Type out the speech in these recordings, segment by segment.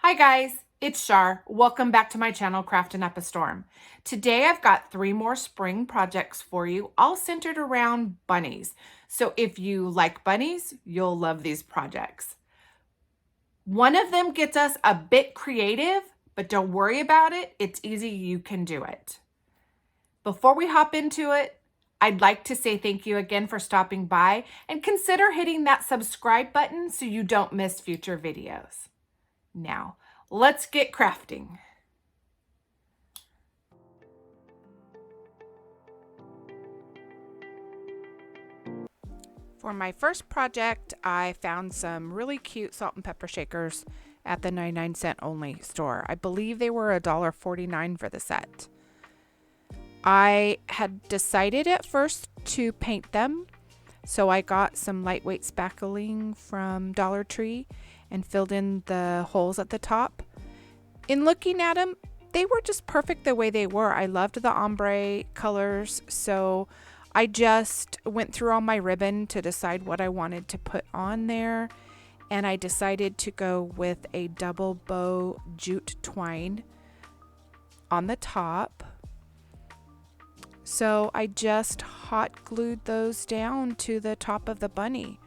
Hi guys, it's Shar. Welcome back to my channel, Crafting Up a Storm. Today I've got 3 more spring projects for you, all centered around bunnies. So if you like bunnies, you'll love these projects. One of them gets us a bit creative, but don't worry about it. It's easy, you can do it. Before we hop into it, I'd like to say thank you again for stopping by and consider hitting that subscribe button so you don't miss future videos. Now, let's get crafting. For my first project, I found some really cute salt and pepper shakers at the 99-cent only store. I believe they were $1.49 for the set. I had decided at first to paint them, so I got some lightweight spackling from Dollar Tree and filled in the holes at the top. In looking at them, they were just perfect the way they were. I loved the ombre colors, so I just went through all my ribbon to decide what I wanted to put on there, and I decided to go with a double bow jute twine on the top. So I just hot glued those down to the top of the bunny.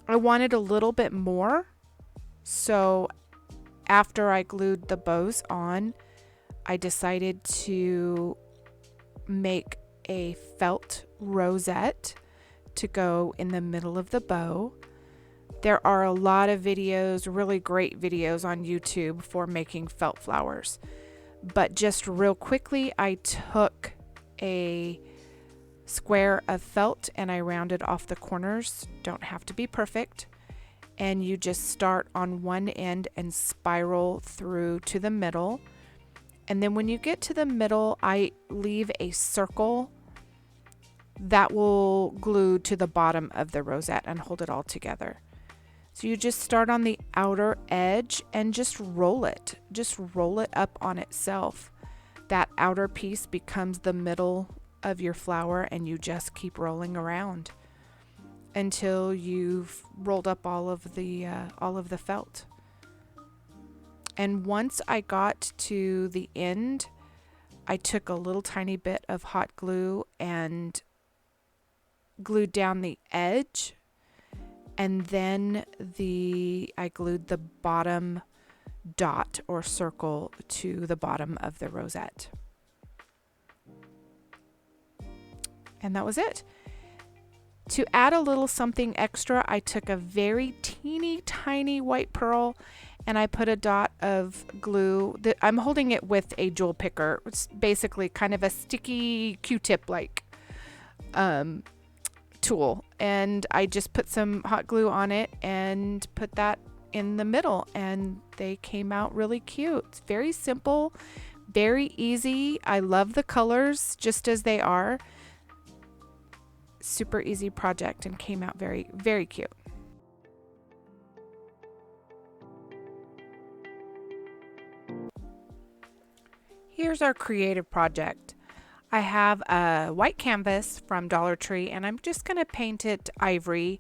I wanted a little bit more, so after I glued the bows on, I decided to make a felt rosette to go in the middle of the bow. There are a lot of videos, really great videos on YouTube for making felt flowers. But just real quickly, I took a square of felt and I rounded off the corners. Don't have to be perfect. And you just start on one end and spiral through to the middle. And then when you get to the middle, I leave a circle that will glue to the bottom of the rosette and hold it all together. So you just start on the outer edge and just roll it. Just roll it up on itself. That outer piece becomes the middle of your flower, and you just keep rolling around until you've rolled up all of the felt. And once I got to the end, I took a little tiny bit of hot glue and glued down the edge, and then I glued the bottom dot or circle to the bottom of the rosette. And that was it. To add a little something extra, I took a very teeny tiny white pearl and I put a dot of glue. I'm holding it with a jewel picker. It's basically kind of a sticky Q-tip like tool. And I just put some hot glue on it and put that in the middle, and they came out really cute. It's very simple, very easy. I love the colors just as they are. Super easy project and came out very, very cute. Here's our creative project. I have a white canvas from Dollar Tree and I'm just going to paint it ivory.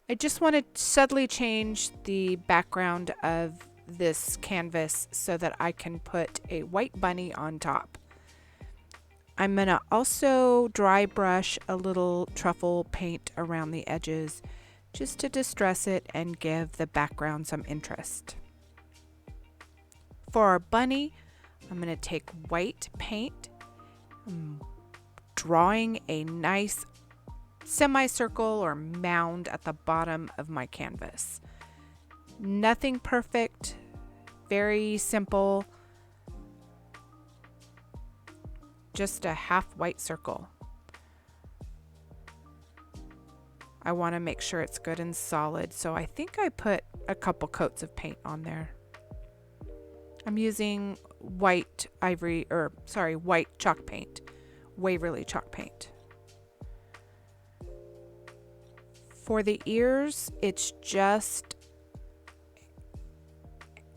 I just want to subtly change the background of this canvas so that I can put a white bunny on top. I'm going to also dry brush a little truffle paint around the edges just to distress it and give the background some interest. For our bunny, I'm going to take white paint, drawing a nice semicircle or mound at the bottom of my canvas. Nothing perfect, very simple, just a half white circle. I want to make sure it's good and solid, so I think I put a couple coats of paint on there. I'm using white chalk paint, Waverly chalk paint. For the ears, it's just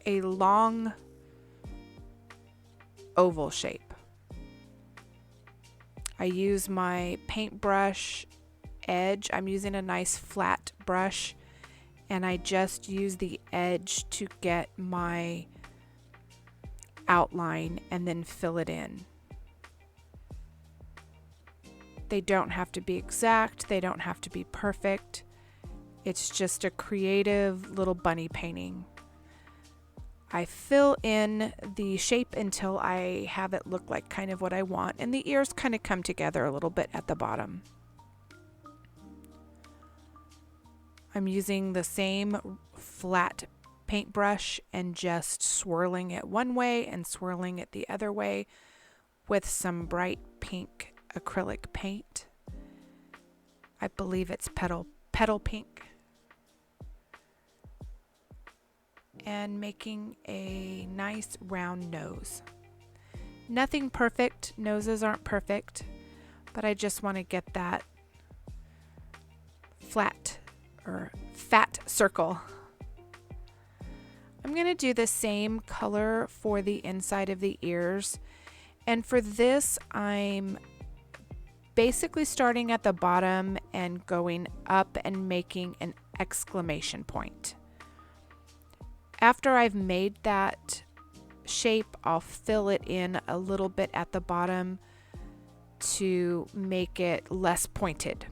a long oval shape. I use my paintbrush edge. I'm using a nice flat brush and I just use the edge to get my outline and then fill it in. They don't have to be exact, they don't have to be perfect. It's just a creative little bunny painting. I fill in the shape until I have it look like kind of what I want, and the ears kind of come together a little bit at the bottom. I'm using the same flat paintbrush and just swirling it one way and swirling it the other way with some bright pink acrylic paint. I believe it's petal pink. And making a nice round nose. Nothing perfect, noses aren't perfect, but I just want to get that flat or fat circle. I'm going to do the same color for the inside of the ears, and for this I'm basically starting at the bottom and going up and making an exclamation point. After I've made that shape, I'll fill it in a little bit at the bottom to make it less pointed.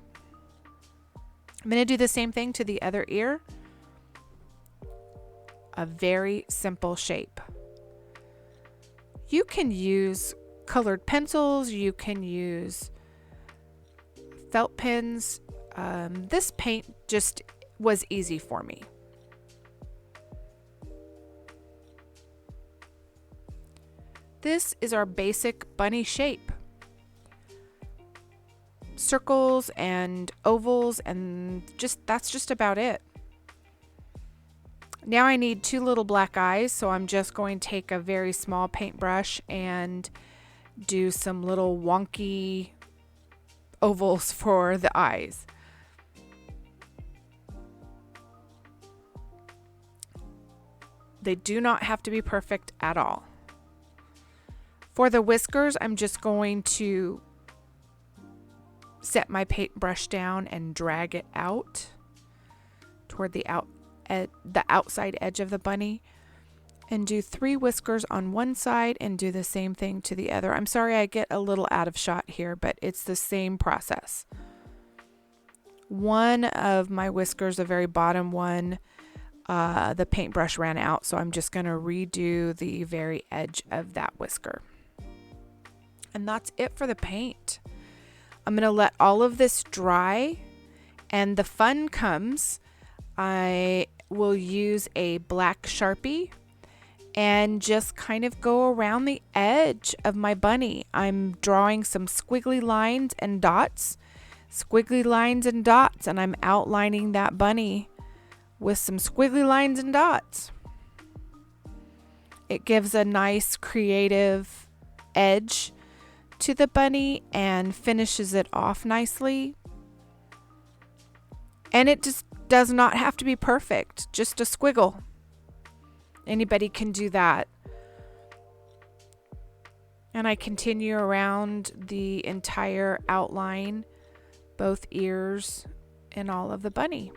I'm going to do the same thing to the other ear. A very simple shape. You can use colored pencils, you can use felt pens. This paint just was easy for me. This is our basic bunny shape. Circles and ovals, and that's just about it. Now I need 2 little black eyes, so I'm just going to take a very small paintbrush and do some little wonky ovals for the eyes. They do not have to be perfect at all. For the whiskers, I'm just going to set my paintbrush down and drag it out toward the outside edge of the bunny, and do 3 whiskers on one side and do the same thing to the other. I'm sorry I get a little out of shot here, but it's the same process. One of my whiskers, the very bottom one, the paintbrush ran out, so I'm just going to redo the very edge of that whisker. And that's it for the paint. I'm going to let all of this dry, and the fun comes. I will use a black Sharpie and just kind of go around the edge of my bunny. I'm drawing some squiggly lines and dots, and I'm outlining that bunny with some squiggly lines and dots. It gives a nice creative edge to the bunny and finishes it off nicely. And it just does not have to be perfect, just a squiggle. Anybody can do that. And I continue around the entire outline, both ears and all of the bunny.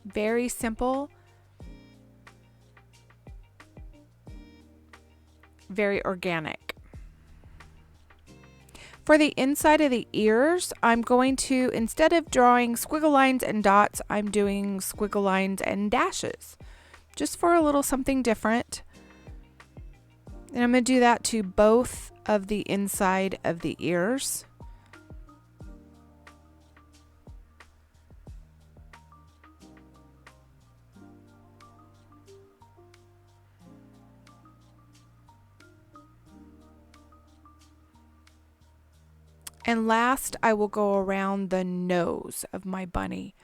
Very simple, very organic. For the inside of the ears, I'm going to, instead of drawing squiggle lines and dots, I'm doing squiggle lines and dashes, just for a little something different. And I'm going to do that to both of the inside of the ears. And last, I will go around the nose of my bunny.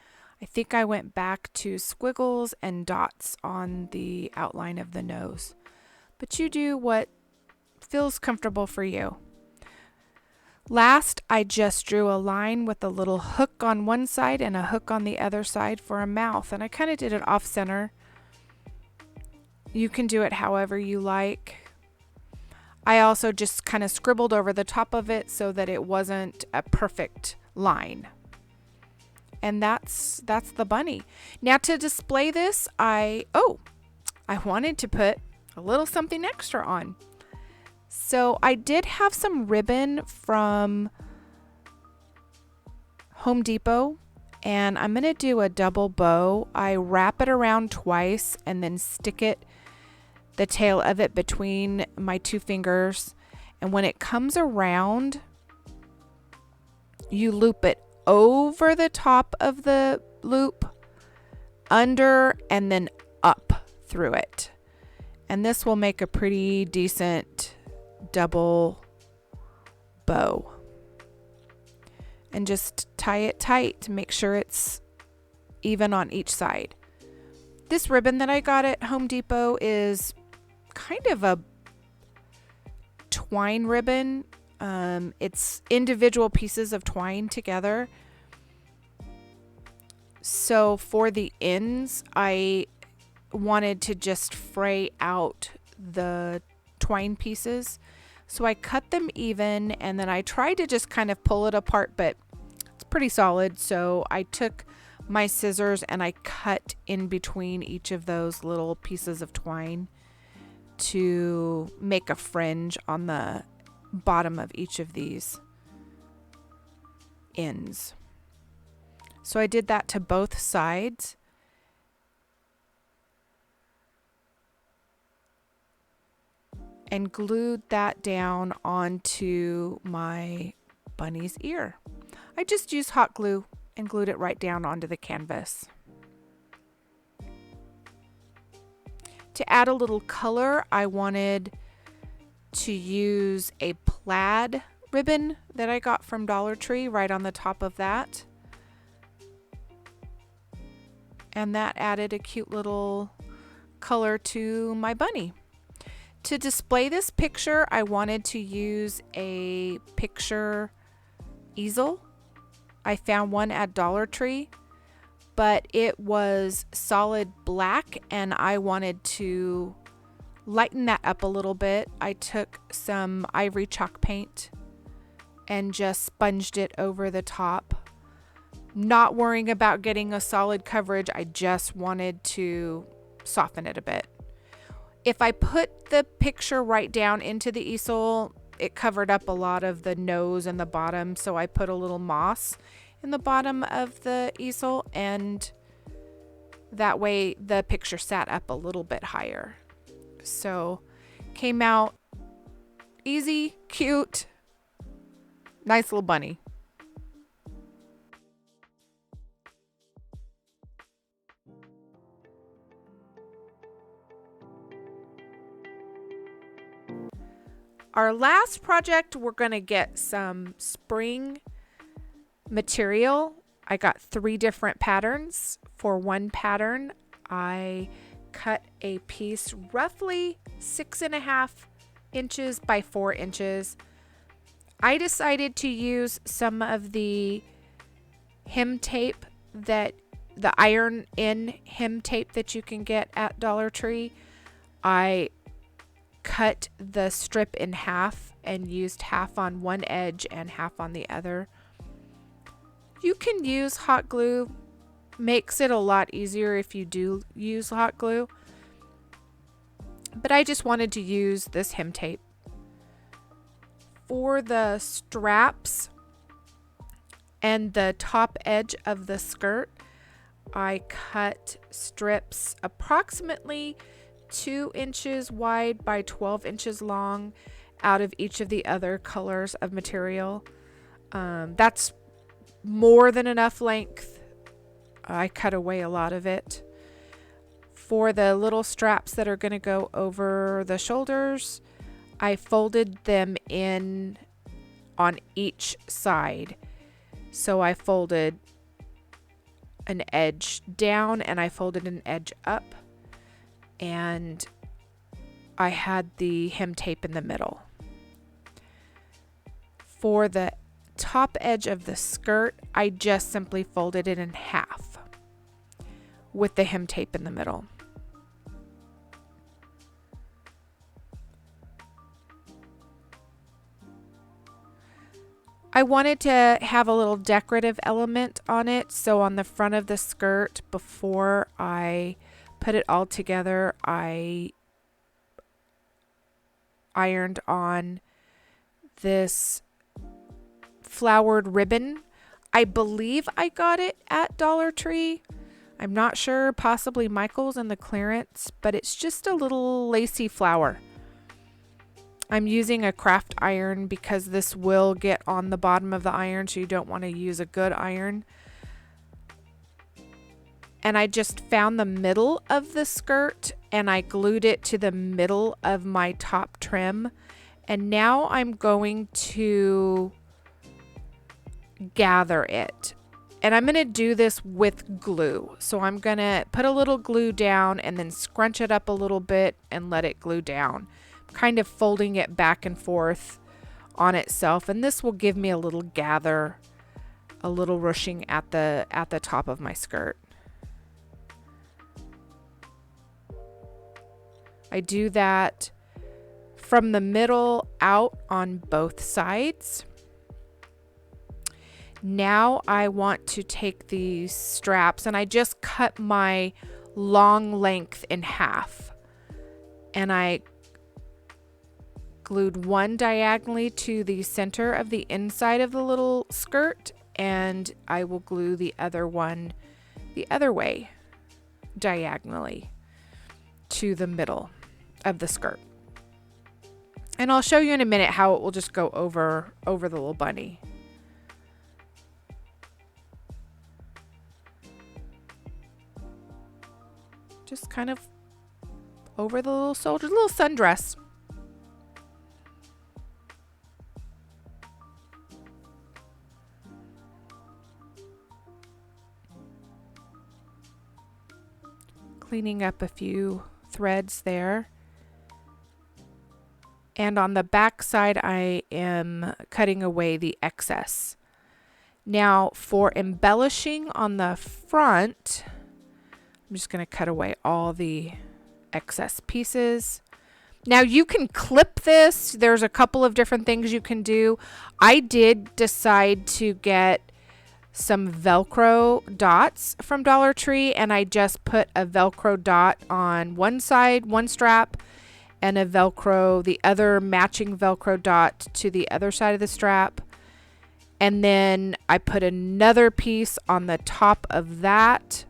I think I went back to squiggles and dots on the outline of the nose. But you do what feels comfortable for you. Last, I just drew a line with a little hook on one side and a hook on the other side for a mouth. And I kind of did it off center. You can do it however you like. I also just kind of scribbled over the top of it so that it wasn't a perfect line. And that's the bunny. Now to display this, I wanted to put a little something extra on. So I did have some ribbon from Home Depot, and I'm going to do a double bow. I wrap it around twice and then stick the tail of it between my two fingers. And when it comes around, you loop it over the top of the loop, under, and then up through it. And this will make a pretty decent double bow. And just tie it tight to make sure it's even on each side. This ribbon that I got at Home Depot is kind of a twine ribbon. It's individual pieces of twine together. So for the ends, I wanted to just fray out the twine pieces. So I cut them even, and then I tried to just kind of pull it apart, but it's pretty solid. So I took my scissors and I cut in between each of those little pieces of twine to make a fringe on the bottom of each of these ends. So I did that to both sides. And glued that down onto my bunny's ear. I just used hot glue and glued it right down onto the canvas. To add a little color, I wanted to use a plaid ribbon that I got from Dollar Tree right on the top of that. And that added a cute little color to my bunny. To display this picture, I wanted to use a picture easel. I found one at Dollar Tree, but it was solid black and I wanted to lighten that up a little bit. I took some ivory chalk paint and just sponged it over the top. Not worrying about getting a solid coverage, I just wanted to soften it a bit. If I put the picture right down into the easel, it covered up a lot of the nose and the bottom, so I put a little moss in the bottom of the easel, and that way the picture sat up a little bit higher. So came out easy, cute, nice little bunny. Our last project, we're going to get some spring material. I got 3 different patterns. For one pattern, I cut a piece roughly 6.5 inches by 4 inches. I decided to use some of the hem tape, that the iron in hem tape that you can get at Dollar Tree. I cut the strip in half and used half on one edge and half on the other. You can use hot glue. Makes it a lot easier if you do use hot glue. But I just wanted to use this hem tape. For the straps and the top edge of the skirt, I cut strips approximately 2 inches wide by 12 inches long out of each of the other colors of material. That's more than enough length. I cut away a lot of it. For the little straps that are going to go over the shoulders, I folded them in on each side. So I folded an edge down and I folded an edge up. And I had the hem tape in the middle. For the top edge of the skirt, I just simply folded it in half with the hem tape in the middle. I wanted to have a little decorative element on it. So on the front of the skirt, before I put it all together, I ironed on this flowered ribbon. I believe I got it at Dollar Tree. I'm not sure, possibly Michael's in the clearance, but it's just a little lacy flower. I'm using a craft iron because this will get on the bottom of the iron, so you don't want to use a good iron. And I just found the middle of the skirt and I glued it to the middle of my top trim. And now I'm going to gather it. And I'm going to do this with glue. So I'm going to put a little glue down and then scrunch it up a little bit and let it glue down, kind of folding it back and forth on itself. And this will give me a little gather, a little ruching at the top of my skirt. I do that from the middle out on both sides. Now I want to take these straps, and I just cut my long length in half, and I glued one diagonally to the center of the inside of the little skirt, and I will glue the other one the other way diagonally to the middle of the skirt. And I'll show you in a minute how it will just go over the little bunny. Just kind of over the little soldier, little sundress. Cleaning up a few threads there. And on the back side, I am cutting away the excess. Now for embellishing on the front, I'm just going to cut away all the excess pieces. Now you can clip this. There's a couple of different things you can do. I did decide to get some Velcro dots from Dollar Tree, and I just put a Velcro dot on one side, one strap, and the other matching Velcro dot to the other side of the strap. And then I put another piece on the top of that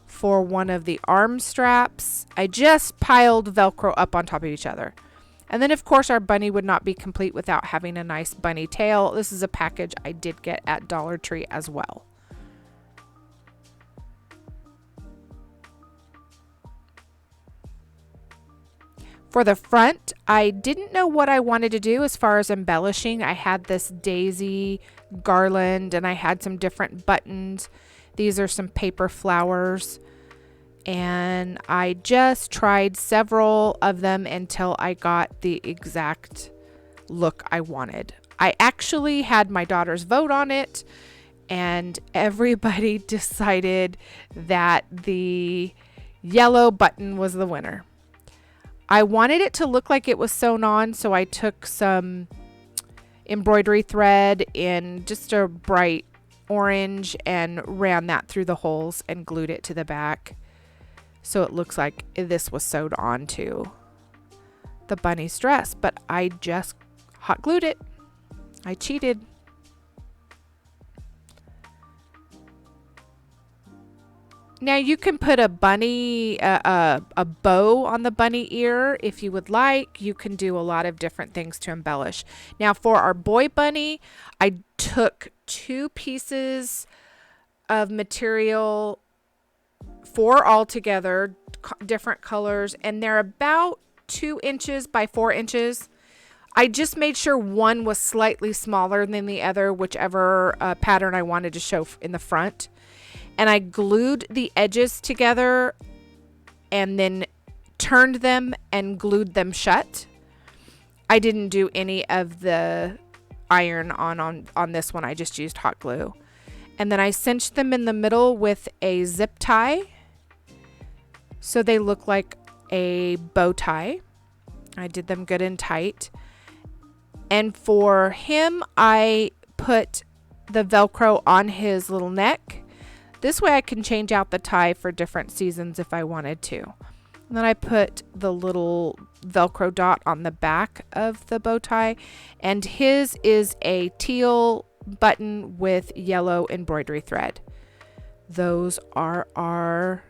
for one of the arm straps. I just piled Velcro up on top of each other. And then of course our bunny would not be complete without having a nice bunny tail. This is a package I did get at Dollar Tree as well. For the front, I didn't know what I wanted to do as far as embellishing. I had this daisy garland and I had some different buttons. These are some paper flowers. And I just tried several of them until I got the exact look I wanted. I actually had my daughters vote on it, and everybody decided that the yellow button was the winner. I wanted it to look like it was sewn on, so I took some embroidery thread in just a bright orange and ran that through the holes and glued it to the back. So it looks like this was sewed onto the bunny's dress, but I just hot glued it. I cheated. Now you can put a bunny, a bow on the bunny ear if you would like. You can do a lot of different things to embellish. Now for our boy bunny, I took 2 pieces of material, 4 altogether, different colors, and they're about 2 inches by 4 inches. I just made sure one was slightly smaller than the other, whichever pattern I wanted to show in the front. And I glued the edges together and then turned them and glued them shut. I didn't do any of the iron on this one. I just used hot glue. And then I cinched them in the middle with a zip tie, so they look like a bow tie. I did them good and tight. And for him, I put the Velcro on his little neck. This way I can change out the tie for different seasons if I wanted to. And then I put the little Velcro dot on the back of the bow tie, and his is a teal button with yellow embroidery thread. Those are our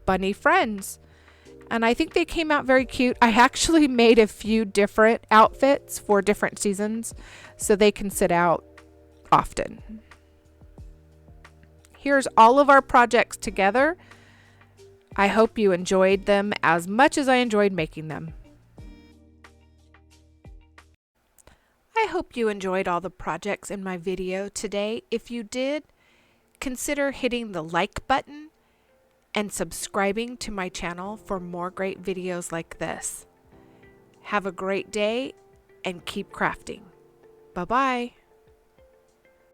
bunny friends, and I think they came out very cute. I actually made a few different outfits for different seasons so they can sit out often. Here's all of our projects together. I hope you enjoyed them as much as I enjoyed making them. I hope you enjoyed all the projects in my video today. If you did, consider hitting the like button and subscribing to my channel for more great videos like this. Have a great day and keep crafting. Bye-bye.